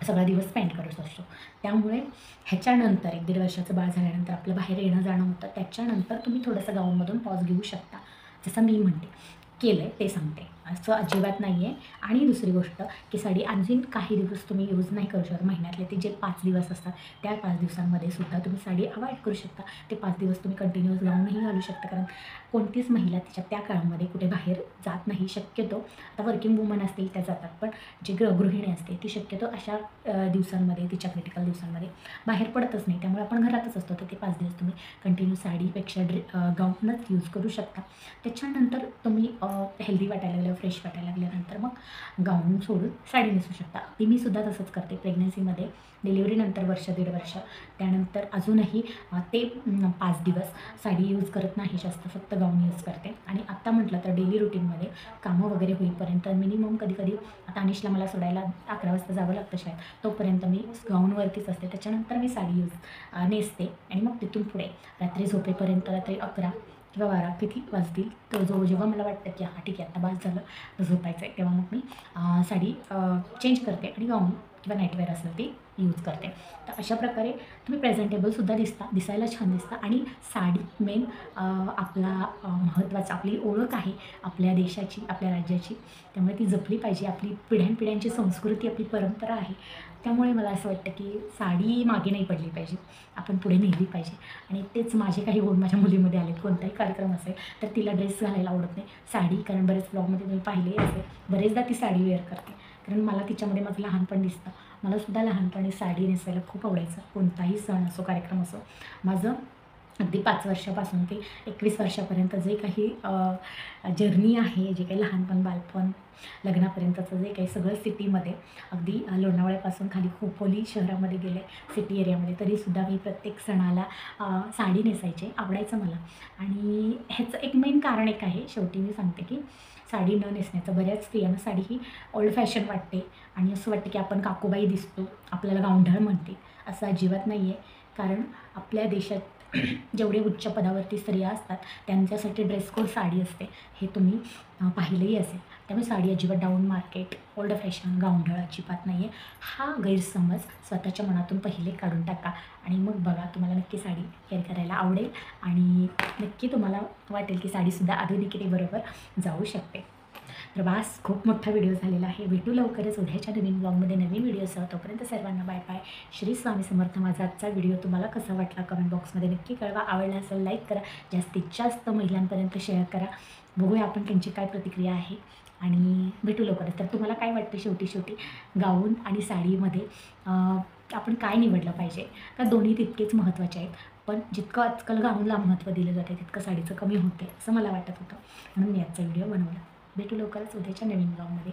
सगळा दिवस स्पेंड करत असतो. त्यामुळे ह्याच्यानंतर 1-1.5 वर्षाचं बाळ झाल्यानंतर आपलं बाहेर येणं जाणं होतं, त्याच्यानंतर तुम्ही थोडंसं गाऊनमधून पॉज घेऊ शकता. जसं मी म्हणते, केलं आहे ते सांगते, असं अजिबात नाही आहे. आणि दुसरी गोष्ट की साडी अजून काही दिवस तुम्ही यूज नाही करू शकत. महिन्यातले ते जे 5 दिवस असतात त्या 5 दिवसांमध्ये सुद्धा तुम्ही साडी अवॉइड करू शकता. ते 5 दिवस तुम्ही कंटिन्यूअस गाऊनही घालू शकता, कारण कोणतीच महिला त्या काळामध्ये कुठे बाहेर जात नाही शक्यतो. आता वर्किंग वुमन असतील त्या जातात, पण जी गृहिणी असते ती शक्यतो अशा दिवसांमध्ये, तिच्या क्रिटिकल दिवसांमध्ये बाहेर पडतच नाही. त्यामुळे आपण घरातच असतो, तर ते 5 दिवस तुम्ही कंटिन्यू साडीपेक्षा गाऊनच यूज करू शकता. त्याच्यानंतर तुम्ही हेल्दी वाटायला लागलं, फ्रेश वाटायला लागल्यानंतर मग गाऊन सोडून साडी नेसू शकता. ती मी सुद्धा तसंच करते प्रेग्नन्सीमध्ये, डिलिव्हरीनंतर 1-1.5 वर्ष, त्यानंतर अजूनही ते 5 दिवस साडी यूज करत नाही जास्त, फक्त गाऊन यूज करते. आणि आत्ता म्हटलं तर डेली रुटीनमध्ये कामं वगैरे होईपर्यंत मिनिमम कधी आता अनिशला मला सोडायला 11 वाजता जावं लागतं शाळेत, तोपर्यंत मी गाऊनवरतीच असते. त्याच्यानंतर मी साडी नेसते आणि मग तिथून पुढे रात्री झोपेपर्यंत, रात्री 11 किंवा 12 किती वाजतील, तर जेव्हा मला वाटतं की हां ठीक आहे आता बास झालं, झोपायचं आहे, तेव्हा मग मी साडी चेंज करते आणि गाऊन किंवा नाईटवेअर असेल ती यूज करते. तर अशा प्रकारे तुम्ही प्रेझेंटेबलसुद्धा दिसता, दिसायला छान दिसता आणि साडी मेन आपला महत्त्वाचा आपली ओळख आहे आपल्या देशाची, आपल्या राज्याची. त्यामुळे ती जपली पाहिजे. आपली पिढ्यानपिढ्यांची संस्कृती, आपली परंपरा आहे. त्यामुळे मला असं वाटतं की साडी मागे नाही पडली पाहिजे, आपण पुढे नेली पाहिजे. आणि तेच माझे काही गुण माझ्या मुलीमध्ये आलेत. कोणताही कार्यक्रम असेल तर तिला ड्रेस घालायला आवडत नाही, साडी. कारण बरेच ब्लॉगमध्ये तुम्ही पाहिलेही असेल, बरेचदा ती साडी वेअर करते. कारण मला तिच्यामध्ये माझं लहानपण दिसतं. मलासुद्धा लहानपणी साडी नेसायला खूप आवडायचं. कोणताही सण असो, कार्यक्रम असो. माझं अगदी 5 वर्षापासून ते 21 वर्षापर्यंत जे काही जर्नी आहे, जे काही लहानपण, बालपण, लग्नापर्यंतचं जे काही सगळं सिटीमध्ये, अगदी लोणावळ्यापासून खाली खोपोली शहरामध्ये गेले, सिटी एरियामध्ये, तरीसुद्धा मी प्रत्येक सणाला साडी नेसायचे, आवडायचं मला. आणि ह्याचं एक मेन कारण एक आहे, शेवटी मी सांगते की साडी न नेसण्याचं. बऱ्याच स्त्रियांना साडी ही ओल्ड फॅशन वाटते आणि असं वाटतं की आपण काकूबाई दिसतो, आपल्याला गावंढळ म्हणते. असं अजिबात नाही आहे. कारण आपल्या देशात जेवढे उच्च पदावरती स्त्रिया असतात त्यांच्यासाठी ड्रेस कोड साडी असते, हे तुम्ही पाहिलंही असेल. त्यामुळे साडी अजिबात डाऊन मार्केट, ओल्ड फॅशन, गावंढळ अजिबात नाही आहे. हा गैरसमज स्वतःच्या मनातून पहिले काढून टाका आणि मग बघा, तुम्हाला नक्की साडी वेअर करायला आवडेल आणि नक्की तुम्हाला वाटेल की साडीसुद्धा आधुनिकतेबरोबर जाऊ शकते. तर बास, खूप मोठा व्हिडिओ झालेला आहे. भेटू लवकरच उद्याच्या नवीन ब्लॉगमध्ये, नवीन व्हिडिओसह. तोपर्यंत सर्वांना बाय बाय. श्री स्वामी समर्थ. माझा आजचा व्हिडिओ तुम्हाला कसा वाटला कमेंट बॉक्समध्ये नक्की कळवा. आवडला असेल लाईक करा, जास्तीत जास्त महिलांपर्यंत शेअर करा. बघूया आपण त्यांची काय प्रतिक्रिया आहे आणि भेटू लवकरच. तर तुम्हाला काय वाटतं शेवटी गाऊन आणि साडीमध्ये आपण काय निवडलं पाहिजे? का दोन्ही तितकेच महत्त्वाचे आहेत, पण जितकं आजकाल गाऊनला महत्त्व दिलं जाते तितकं साडीचं कमी होते असं मला वाटत होतं, म्हणून मी आजचा व्हिडिओ बनवला. भेटू लवकरच उद्याच्या नवीन ब्लॉगमध्ये.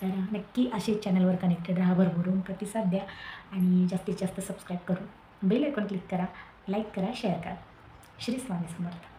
तर नक्की असेच चॅनलवर कनेक्टेड राहा, भरभरून प्रतिसाद द्या आणि जास्तीत जास्त सबस्क्राईब करून बेल आयकॉन क्लिक करा, लाईक करा, शेअर करा. श्री स्वामी समर्थ.